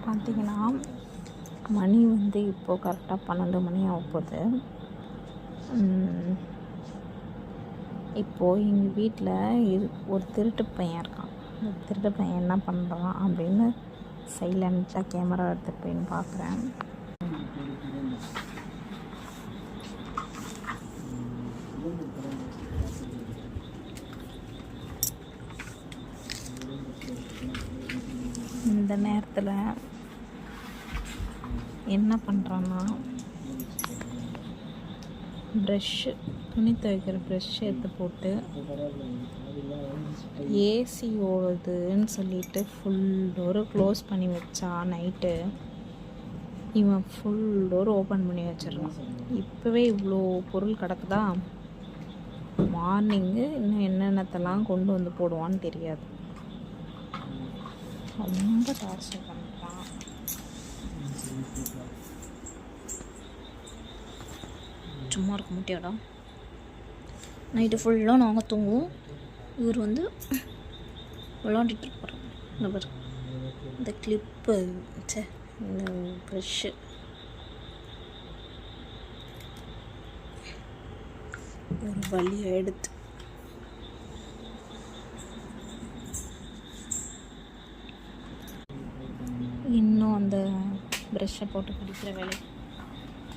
பார்த்திங்கன்னா மணி வந்து இப்போது கரெக்டாக 12 மணி ஆகப்போகுது. இப்போது எங்கள் வீட்டில் ஒரு திருட்டு பையன் இருக்கான். அந்த திருட்டு பையன் என்ன பண்ணுறான் அப்படின்னு சைலண்ட்டாக கேமரா எடுத்துகிட்டு போயின்னு பார்க்குறேன். இந்த நேரத்தில் என்ன பண்ணுறான்னா, துணி துவைக்கிற ப்ரெஷ் எடுத்து போட்டு ஏசி ஓடுதுன்னு சொல்லிட்டு ஃபுல் டோரு க்ளோஸ் பண்ணி வச்சா நைட்டு இவன் ஃபுல் டோர் ஓப்பன் பண்ணி வச்சிடறான். இப்போவே இவ்வளோ பொருள் கிடக்குதா, மார்னிங்கு இன்னும் என்னென்னத்தெல்லாம் கொண்டு வந்து போடுவான்னு தெரியாது. ரொம்ப டார்ச்சர் பண்ணுறான். சும்மா இருக்க முடியாடா. நைட்டு ஃபுல்லாக நாங்கள் தூங்குவோம், இவர் வந்து விளாண்டுட்டு இருப்பார். இந்த பாரு, இந்த கிளிப்பு, இந்த ப்ரெஷ்ஷு, ஒரு வழியை எடுத்து இன்னும் அந்த ப்ரெஷ்ஷை போட்டு பிடிக்கிற வேலை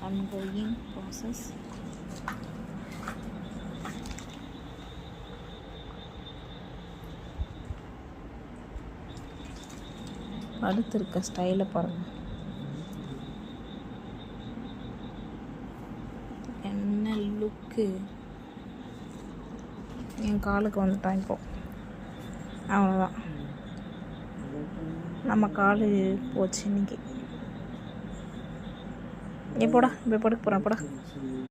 ongoing process. படுத்திருக்க ஸ்டைலை பாருங்கள், என்ன லுக்கு. என் காலுக்கு வந்துட்டான் இப்போ. அவ்வளோதான், நம்ம கால் போச்சு இன்னைக்கு. போடா, இப்போ படுக்க போகிறேன், போடா.